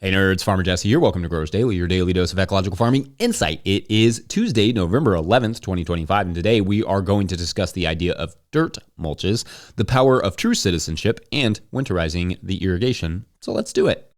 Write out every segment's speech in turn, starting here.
Hey nerds, Farmer Jesse here. Welcome to Growers Daily, your daily dose of ecological farming insight. It is Tuesday, November 11th, 2025, and today we are going to discuss the idea of dirt mulches, the power of true citizenship, and winterizing the irrigation. So let's do it.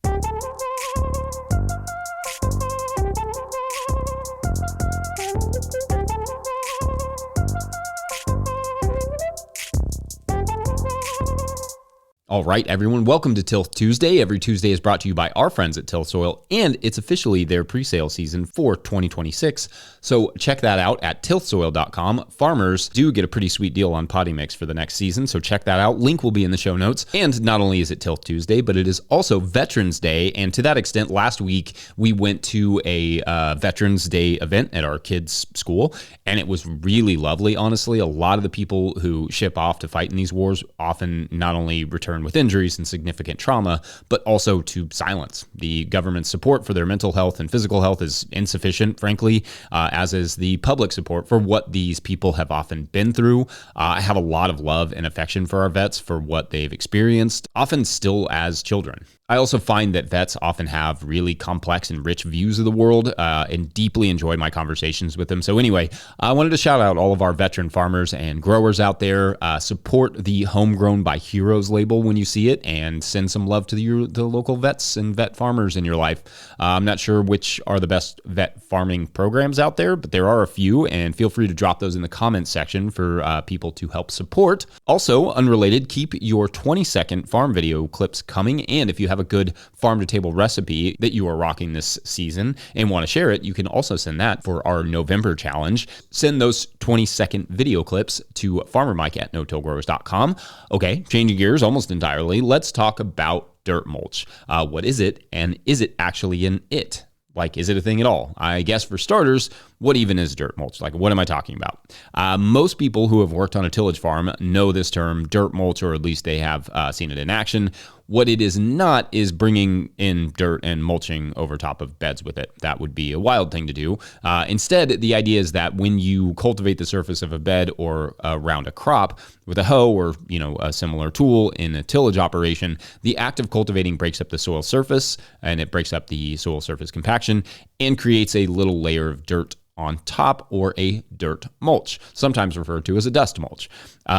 All right, everyone, welcome to Till Tuesday. Every Tuesday is brought to you by our friends at Till Soil, and it's officially their pre-sale season for 2026. So check that out at tillsoil.com. Farmers do get a pretty sweet deal on potting mix for the next season, so check that out. Link will be in the show notes. And not only is it Till Tuesday, but it is also Veterans Day. And to that extent, last week we went to a Veterans Day event at our kids' school, and it was really lovely, honestly. A lot of the people who ship off to fight in these wars often not only return with injuries and significant trauma, but also to silence. The government's support for their mental health and physical health is insufficient, frankly, as is the public support for what these people have often been through. I have a lot of love and affection for our vets for what they've experienced, often still as children. I also find that vets often have really complex and rich views of the world and deeply enjoy my conversations with them. So anyway, I wanted to shout out all of our veteran farmers and growers out there. Support the Homegrown by Heroes label when you see it, and send some love to the local vets and vet farmers in your life. I'm not sure which are the best vet farming programs out there, but there are a few, and feel free to drop those in the comments section for people to help support. Also, unrelated, keep your 20-second farm video clips coming, and if you have a good farm-to-table recipe that you are rocking this season and want to share it, you can also send that for our November challenge. Send those 20-second video clips to farmermike@notillgrowers.com. Okay, changing gears almost entirely, let's talk about dirt mulch. What is it, and is it actually an it? Like, is it a thing at all? I guess for starters, what even is dirt mulch? Like, what am I talking about? Most people who have worked on a tillage farm know this term, dirt mulch, or at least they have seen it in action. What it is not is bringing in dirt and mulching over top of beds with it. That would be a wild thing to do. Instead, the idea is that when you cultivate the surface of a bed or around a crop with a hoe or a similar tool in a tillage operation, the act of cultivating breaks up the soil surface, and it breaks up the soil surface compaction and creates a little layer of dirt on top, or a dirt mulch, sometimes referred to as a dust mulch.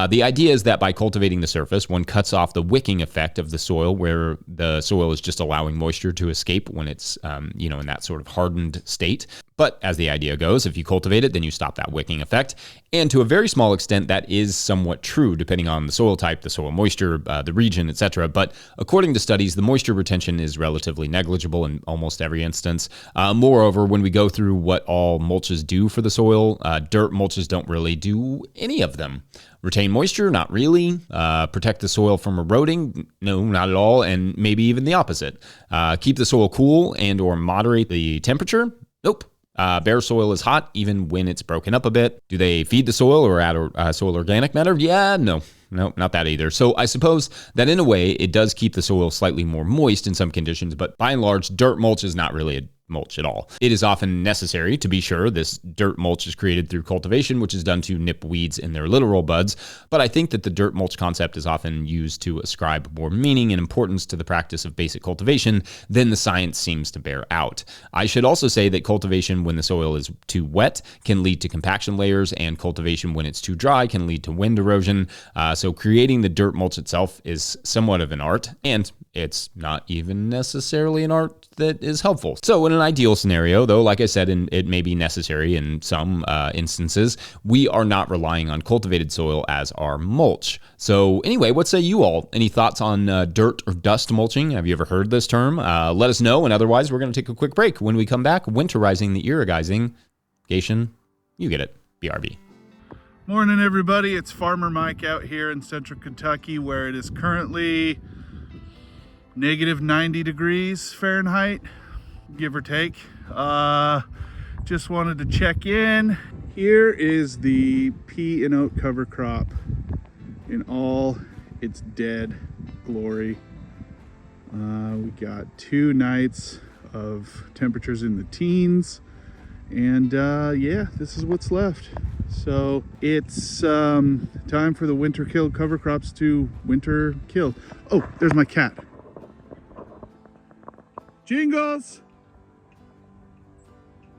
The idea is that by cultivating the surface, one cuts off the wicking effect of the soil, where the soil is just allowing moisture to escape when it's in that sort of hardened state. But as the idea goes, if you cultivate it, then you stop that wicking effect. And to a very small extent, that is somewhat true, depending on the soil type, the soil moisture, the region, etc. But according to studies, the moisture retention is relatively negligible in almost every instance. Moreover, when we go through what all mulches do for the soil, dirt mulches don't really do any of them. Retain moisture? Not really. Protect the soil from eroding? No, not at all. And maybe even the opposite. Keep the soil cool and or moderate the temperature? Nope. Bare soil is hot even when it's broken up a bit. Do they feed the soil or add soil organic matter? Yeah, no, not that either. So I suppose that in a way it does keep the soil slightly more moist in some conditions, but by and large, dirt mulch is not really a mulch at all. It is often necessary, to be sure. This dirt mulch is created through cultivation, which is done to nip weeds in their literal buds. But I think that the dirt mulch concept is often used to ascribe more meaning and importance to the practice of basic cultivation than the science seems to bear out. I should also say that cultivation when the soil is too wet can lead to compaction layers, and cultivation when it's too dry can lead to wind erosion. So creating the dirt mulch itself is somewhat of an art, and it's not even necessarily an art that is helpful. So in an ideal scenario, though, like I said, it may be necessary in some instances, we are not relying on cultivated soil as our mulch. So anyway, what say you all? Any thoughts on dirt or dust mulching? Have you ever heard this term? Let us know, and otherwise we're going to take a quick break. When we come back, winterizing the irrigation, you get it, BRB. Morning everybody, it's Farmer Mike out here in central Kentucky, where it is currently negative 90 degrees Fahrenheit, give or take. Just wanted to check in. Here is the pea and oat cover crop in all its dead glory. We got 2 nights of temperatures in the teens, and yeah, this is what's left. So it's time for the winter killed cover crops to winter kill. Oh, there's my cat. Jingles!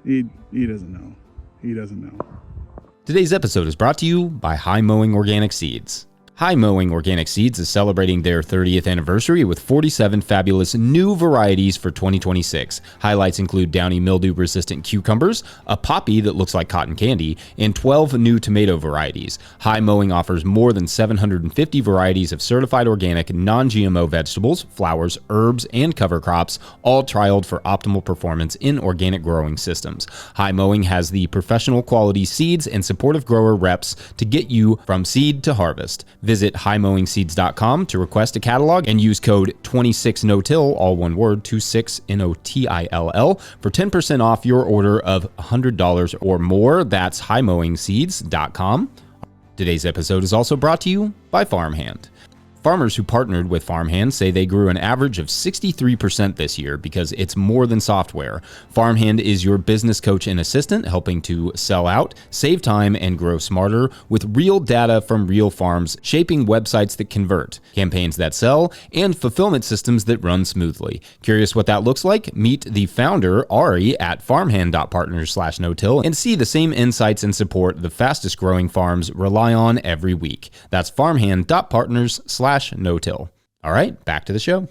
He doesn't know. He doesn't know. Today's episode is brought to you by High Mowing Organic Seeds. High Mowing Organic Seeds is celebrating their 30th anniversary with 47 fabulous new varieties for 2026. Highlights include downy mildew-resistant cucumbers, a poppy that looks like cotton candy, and 12 new tomato varieties. High Mowing offers more than 750 varieties of certified organic, non-GMO vegetables, flowers, herbs, and cover crops, all trialed for optimal performance in organic growing systems. High Mowing has the professional quality seeds and supportive grower reps to get you from seed to harvest. Visit highmowingseeds.com to request a catalog and use code 26NOTILL, all one word, 26NOTILL, for 10% off your order of $100 or more. That's highmowingseeds.com. Today's episode is also brought to you by Farmhand. Farmers who partnered with Farmhand say they grew an average of 63% this year because it's more than software. Farmhand is your business coach and assistant, helping to sell out, save time, and grow smarter with real data from real farms, shaping websites that convert, campaigns that sell, and fulfillment systems that run smoothly. Curious what that looks like? Meet the founder, Ari, at farmhand.partners/no-till and see the same insights and support the fastest growing farms rely on every week. That's farmhand.partners/no-till. All right, back to the show.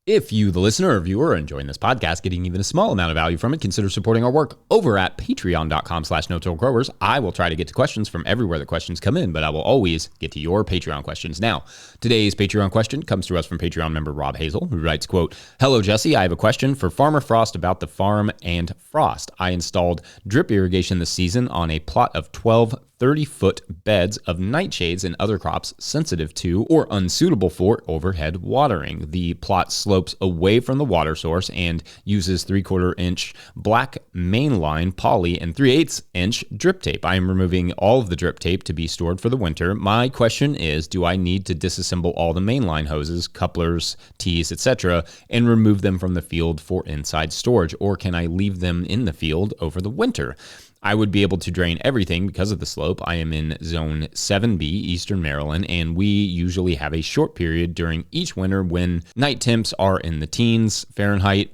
If you, the listener or viewer, are enjoying this podcast, getting even a small amount of value from it, consider supporting our work over at patreon.com/no-till-growers. I will try to get to questions from everywhere the questions come in, but I will always get to your Patreon questions. Now, today's Patreon question comes to us from Patreon member Rob Hazel, who writes, quote, "Hello, Jesse. I have a question for Farmer Frost about the farm and frost. I installed drip irrigation this season on a plot of 12 30-foot beds of nightshades and other crops sensitive to or unsuitable for overhead watering. The plot slopes away from the water source and uses 3/4 inch black mainline poly and 3/8 inch drip tape. I am removing all of the drip tape to be stored for the winter. My question is, do I need to disassemble all the mainline hoses, couplers, tees, etc., and remove them from the field for inside storage, or can I leave them in the field over the winter? I would be able to drain everything because of the slope. I am in Zone 7B, Eastern Maryland, and we usually have a short period during each winter when night temps are in the teens Fahrenheit.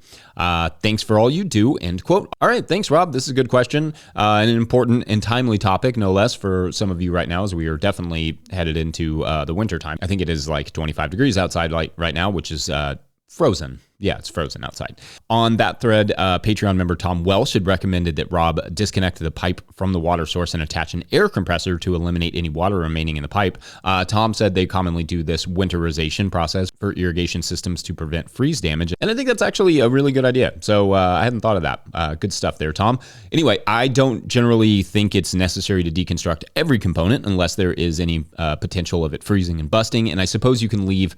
Thanks for all you do," end quote. All right, thanks, Rob. This is a good question, and an important and timely topic, no less, for some of you right now, as we are definitely headed into the winter time. I think it is like 25 degrees outside right now, which is frozen. Yeah, it's frozen outside. On that thread, Patreon member Tom Welsh had recommended that Rob disconnect the pipe from the water source and attach an air compressor to eliminate any water remaining in the pipe. Tom said they commonly do this winterization process for irrigation systems to prevent freeze damage. And I think that's actually a really good idea. So I hadn't thought of that. Good stuff there, Tom. Anyway, I don't generally think it's necessary to deconstruct every component unless there is any potential of it freezing and busting. And I suppose you can leave,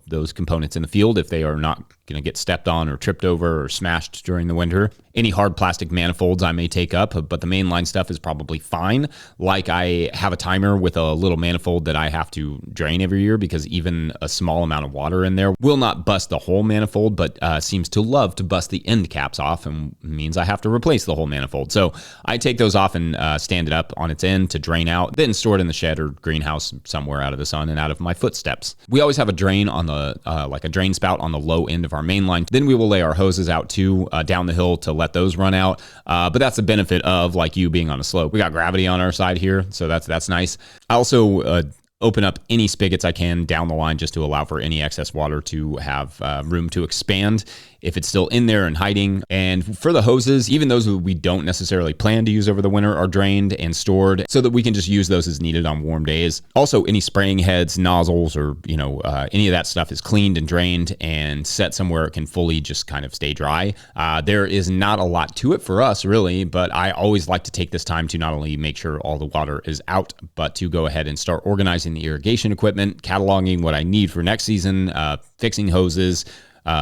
those components in the field if they are not going to get stepped on or tripped over or smashed during the winter. Any hard plastic manifolds I may take up, but the mainline stuff is probably fine. Like, I have a timer with a little manifold that I have to drain every year because even a small amount of water in there will not bust the whole manifold, but seems to love to bust the end caps off, and means I have to replace the whole manifold. So I take those off and stand it up on its end to drain out, then store it in the shed or greenhouse somewhere out of the sun and out of my footsteps. We always have a drain on the, like a drain spout on the low end of our main line. Then we will lay our hoses out too, down the hill to let those run out. But that's the benefit of, like, you being on a slope. We got gravity on our side here, so that's nice. I also open up any spigots I can down the line just to allow for any excess water to have room to expand if it's still in there and hiding. And for the hoses, even those we don't necessarily plan to use over the winter are drained and stored so that we can just use those as needed on warm days. Also, any spraying heads, nozzles, or any of that stuff is cleaned and drained and set somewhere it can fully just kind of stay dry. There is not a lot to it for us, really, but I always like to take this time to not only make sure all the water is out, but to go ahead and start organizing the irrigation equipment, cataloging what I need for next season, fixing hoses,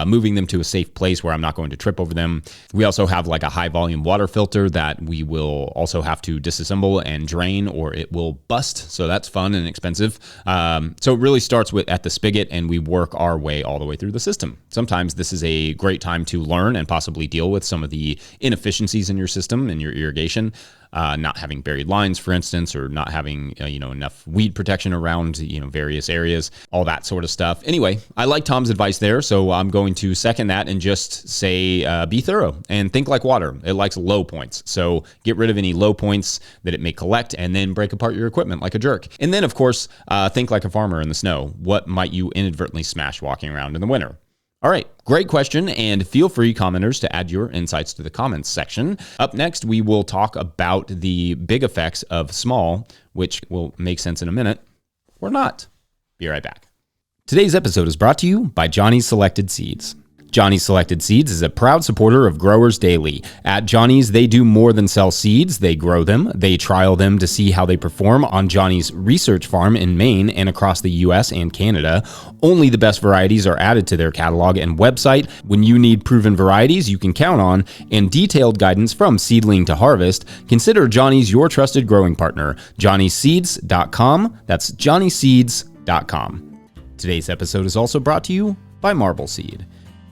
moving them to a safe place where I'm not going to trip over them. We also have like a high volume water filter that we will also have to disassemble and drain or it will bust. So that's fun and expensive. So it really starts at the spigot and we work our way all the way through the system. Sometimes this is a great time to learn and possibly deal with some of the inefficiencies in your system and your irrigation. not having buried lines, for instance, or not having enough weed protection around various areas, all that sort of stuff. Anyway, I like Tom's advice there, so I'm going to second that and just say be thorough and think like water. It likes low points, so get rid of any low points that it may collect and then break apart your equipment like a jerk. And then, of course, think like a farmer in the snow. What might you inadvertently smash walking around in the winter? All right, great question, and feel free, commenters, to add your insights to the comments section. Up next, we will talk about the big effects of small, which will make sense in a minute, or not. Be right back. Today's episode is brought to you by Johnny's Selected Seeds. Johnny's Selected Seeds is a proud supporter of Growers Daily. At Johnny's, they do more than sell seeds. They grow them. They trial them to see how they perform on Johnny's research farm in Maine and across the U.S. and Canada. Only the best varieties are added to their catalog and website. When you need proven varieties you can count on and detailed guidance from seedling to harvest, consider Johnny's your trusted growing partner. JohnnySeeds.com. That's JohnnySeeds.com. Today's episode is also brought to you by Marble Seed.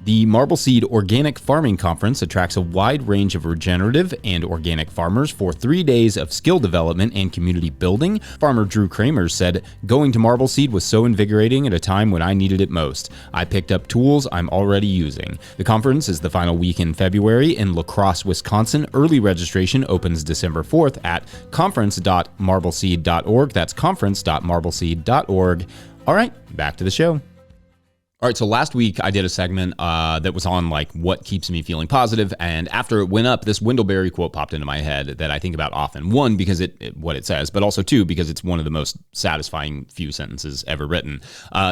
The Marble Seed Organic Farming Conference attracts a wide range of regenerative and organic farmers for 3 days of skill development and community building. Farmer Drew Kramer said, "Going to Marble Seed was so invigorating at a time when I needed it most. I picked up tools I'm already using." The conference is the final week in February in La Crosse, Wisconsin. Early registration opens December 4th at conference.marbleseed.org. That's conference.marbleseed.org. All right, back to the show. All right, so last week I did a segment that was on like what keeps me feeling positive, and after it went up, this Wendell quote popped into my head that I think about often. One, because what it says, but also two, because it's one of the most satisfying few sentences ever written.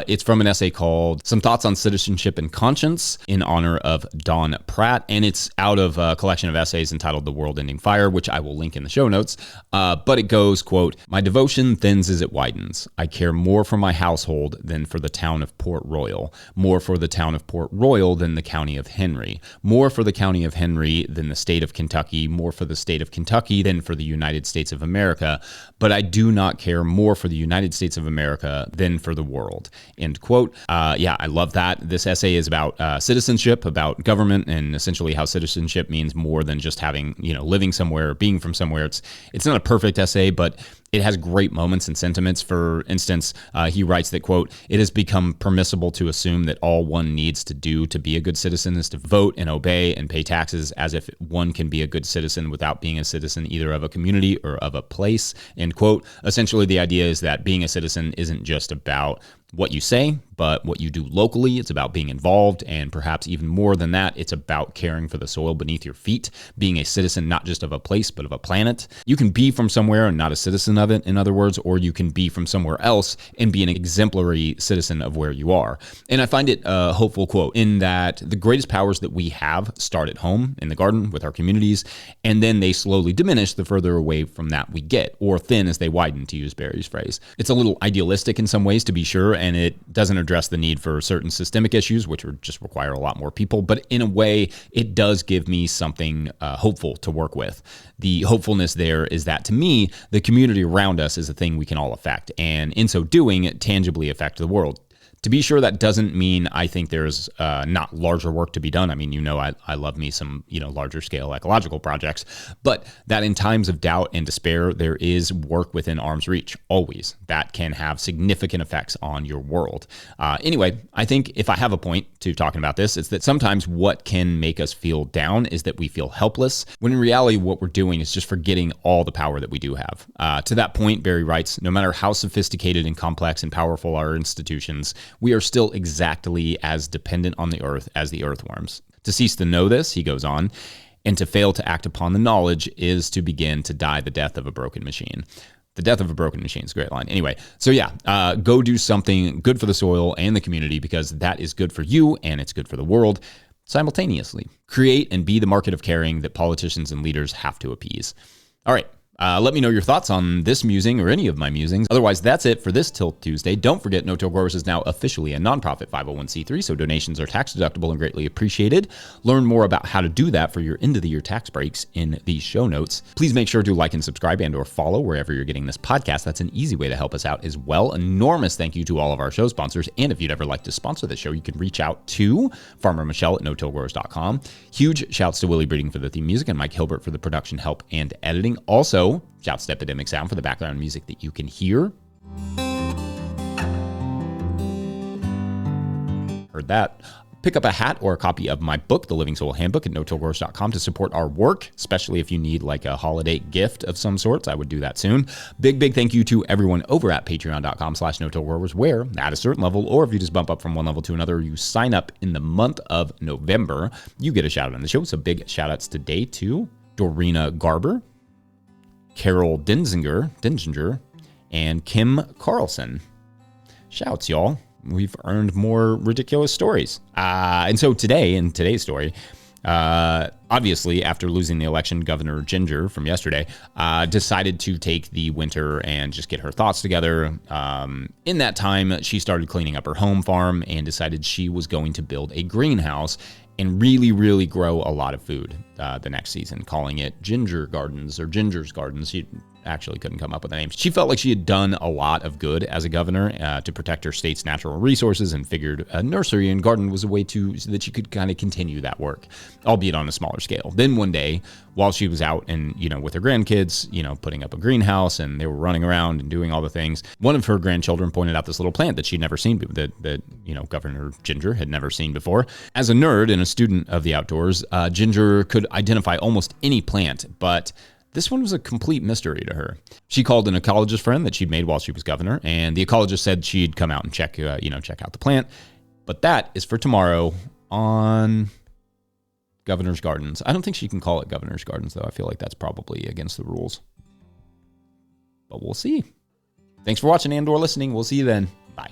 It's from an essay called "Some Thoughts on Citizenship and Conscience" in honor of Don Pratt, and it's out of a collection of essays entitled "The World Ending Fire," which I will link in the show notes. But it goes, quote, "My devotion thins as it widens. I care more for my household than for the town of Port Royal. More for the town of Port Royal than the county of Henry. More for the county of Henry than the state of Kentucky. More for the state of Kentucky than for the United States of America. But I do not care more for the United States of America than for the world." End quote. Yeah, I love that. This essay is about citizenship, about government, and essentially how citizenship means more than just having, living somewhere, being from somewhere. It's not a perfect essay, but it has great moments and sentiments. For instance, he writes that, quote, "It has become permissible to assume that all one needs to do to be a good citizen is to vote and obey and pay taxes, as if one can be a good citizen without being a citizen either of a community or of a place." End quote. Essentially, the idea is that being a citizen isn't just about what you say, but what you do locally. It's about being involved, and perhaps even more than that, it's about caring for the soil beneath your feet, being a citizen not just of a place, but of a planet. You can be from somewhere and not a citizen of it, in other words, or you can be from somewhere else and be an exemplary citizen of where you are. And I find it a hopeful quote in that the greatest powers that we have start at home, in the garden, with our communities, and then they slowly diminish the further away from that we get, or thin as they widen, to use Barry's phrase. It's a little idealistic in some ways, to be sure, and it doesn't address the need for certain systemic issues, which would just require a lot more people. But in a way, it does give me something hopeful to work with. The hopefulness there is that, to me, the community around us is a thing we can all affect, and in so doing, tangibly affect the world. To be sure, that doesn't mean I think there's not larger work to be done. I mean, I love me some, larger scale ecological projects, but that in times of doubt and despair, there is work within arm's reach, always, that can have significant effects on your world. Anyway, I think if I have a point to talking about this, it's that sometimes what can make us feel down is that we feel helpless, when in reality, what we're doing is just forgetting all the power that we do have. To that point, Barry writes, "No matter how sophisticated and complex and powerful our institutions, we are still exactly as dependent on the earth as the earthworms. To cease to know this," he goes on, "and to fail to act upon the knowledge is to begin to die the death of a broken machine." The death of a broken machine is a great line. Anyway, so yeah, go do something good for the soil and the community, because that is good for you and it's good for the world simultaneously. Create and be the market of caring that politicians and leaders have to appease. All right. Let me know your thoughts on this musing or any of my musings. Otherwise, that's it for this Tilt Tuesday. Don't forget, No Till Growers is now officially a nonprofit 501c3, so donations are tax deductible and greatly appreciated. Learn more about how to do that for your end-of-the-year tax breaks in the show notes. Please make sure to like and subscribe and or follow wherever you're getting this podcast. That's an easy way to help us out as well. Enormous thank you to all of our show sponsors, and if you'd ever like to sponsor the show, you can reach out to Farmer Michelle at notillgrowers.com. Huge shouts to Willie Breeding for the theme music and Mike Hilbert for the production help and editing. Also, Also, shouts to Epidemic Sound for the background music that you can hear. Heard that. Pick up a hat or a copy of my book, The Living Soil Handbook, at no-tillgrowers.com to support our work, especially if you need like a holiday gift of some sorts. I would do that soon. Big thank you to everyone over at patreon.com/no-tillgrowers, where at a certain level, or if you just bump up from one level to another, you sign up in the month of November, you get a shout out on the show. So big shout outs today to Dorina Garber, Carol Dinsinger, and Kim Carlson. Shouts, y'all. We've earned more ridiculous stories. And so today, in today's story, obviously, after losing the election, Governor Ginger from yesterday decided to take the winter and just get her thoughts together. In that time, she started cleaning up her home farm and decided she was going to build a greenhouse and really grow a lot of food the next season, calling it Ginger Gardens or Ginger's Gardens. She actually couldn't come up with a name. She felt like she had done a lot of good as a governor to protect her state's natural resources, and figured a nursery and garden was a way so that she could kind of continue that work, albeit on a smaller scale. Then one day, while she was out and, with her grandkids, putting up a greenhouse, and they were running around and doing all the things, one of her grandchildren pointed out this little plant that she'd never seen, that Governor Ginger had never seen before. As a nerd and a student of the outdoors, Ginger could identify almost any plant, but this one was a complete mystery to her. She called an ecologist friend that she'd made while she was governor, and the ecologist said she'd come out and check out the plant. But that is for tomorrow on Governor's Gardens. I don't think she can call it Governor's Gardens, though. I feel like that's probably against the rules. But we'll see. Thanks for watching and/or listening. We'll see you then. Bye.